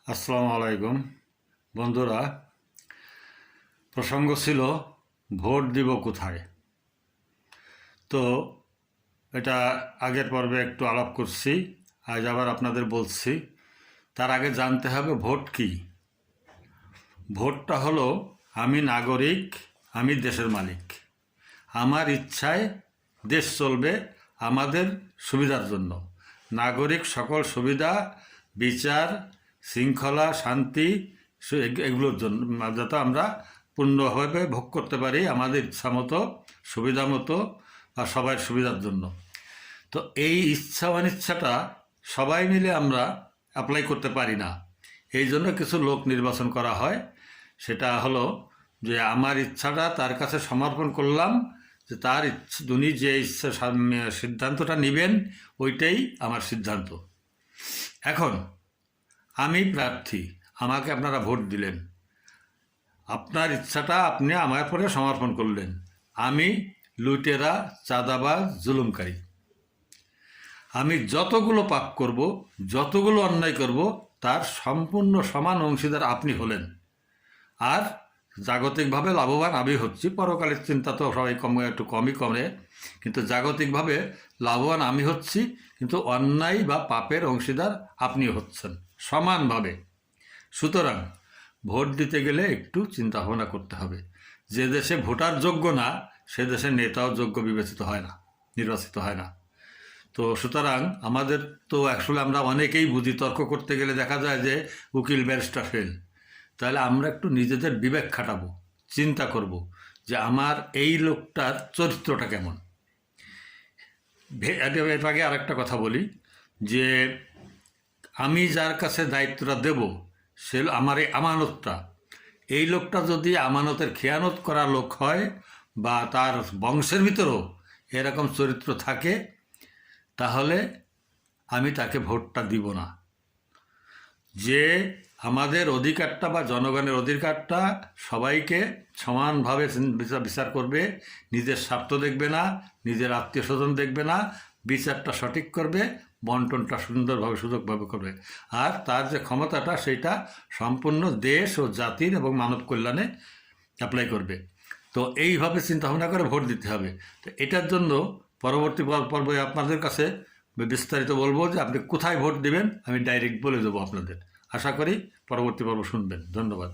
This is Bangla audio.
আসসালামু আলাইকুম বন্ধুরা। প্রসঙ্গ ছিল ভোট দিব কোথায়। তো এটা আগের পর্বে একটু আলাপ করছি, আজ আবার আপনাদের বলছি। তার আগে জানতে হবে ভোট কি। ভোটটা হলো আমি নাগরিক, আমি দেশের মালিক। আমার ইচ্ছায় দেশ চলবে আমাদের সুবিধার জন্য। নাগরিক সকল সুবিধা, বিচার, শৃঙ্খলা, শান্তি এগুলোর জন্য যাতে আমরা পূর্ণভাবে ভোগ করতে পারি আমাদের ইচ্ছা মতো, সুবিধা মতো বা সবার সুবিধার জন্য। তো এই ইচ্ছা অনিচ্ছাটা সবাই মিলে আমরা অ্যাপ্লাই করতে পারি না। এই জন্য কিছু লোক নির্বাচন করা হয়। সেটা হলো যে আমার ইচ্ছাটা তার কাছে সমর্পণ করলাম, যে তার উনি যে ইচ্ছা সিদ্ধান্তটা নেবেন ওইটাই আমার সিদ্ধান্ত। এখন আমি প্রার্থী, আমাকে আপনারা ভোট দিলেন, আপনার ইচ্ছাটা আপনি আমার পরে সমর্পণ করলেন। আমি লুটেরা, চাঁদাবাজ, জুলুমকারী। আমি যতগুলো পাপ করব, যতগুলো অন্যায় করব, তার সম্পূর্ণ সমান অংশীদার আপনি হলেন। আর জাগতিকভাবে লাভবান আমি হচ্ছি, পরকালের চিন্তা তো সবাই একটু কমই করে, কিন্তু জাগতিকভাবে লাভবান আমি হচ্ছি, কিন্তু অন্যায় বা পাপের অংশীদার আপনি হচ্ছেন সমানভাবে। সুতরাং ভোট দিতে গেলে একটু চিন্তা ভাবনা করতে হবে। যে দেশে ভোটার যোগ্য না, সে দেশে নেতাও যোগ্য বিবেচিত হয় না, নির্বাচিত হয় না। তো সুতরাং আমাদের তো আসলে আমরা অনেকেই বুঝি, তর্ক করতে গেলে দেখা যায় যে উকিল ব্যারিস্টার ফেল। তাহলে আমরা একটু নিজেদের বিবেক খাটাবো, চিন্তা করব যে আমার এই লোকটার চরিত্রটা কেমন। এর আগে আরেকটা কথা বলি, যে আমি যার কাছে দায়িত্বটা দেব, সে আমার এই আমানতটা, এই লোকটা যদি আমানতের খেয়ানত করা লোক হয় বা তার বংশের ভিতরেও এরকম চরিত্র থাকে, তাহলে আমি তাকে ভোটটা দিব না। যে আমাদের অধিকারটা বা জনগণের অধিকারটা সবাইকে সমানভাবে বিচার করবে, নিজের স্বার্থ দেখবে না, নিজের আত্মীয় স্বজন দেখবে না, বিচারটা সঠিক করবে, বন্টনটা সুন্দরভাবে সুযোগভাবে করবে। আর তার যে ক্ষমতাটা সেটা সম্পূর্ণ দেশ ও জাতির এবং মানব কল্যাণে অ্যাপ্লাই করবে। তো এইভাবে চিন্তাভাবনা করে ভোট দিতে হবে। তো এটার জন্য পরবর্তী পর্বে আপনাদের কাছে বিস্তারিত বলবো যে আপনি কোথায় ভোট দেবেন, আমি ডাইরেক্ট বলে দেবো আপনাদের। আশা করি পরবর্তী পর্ব শুনবেন। ধন্যবাদ।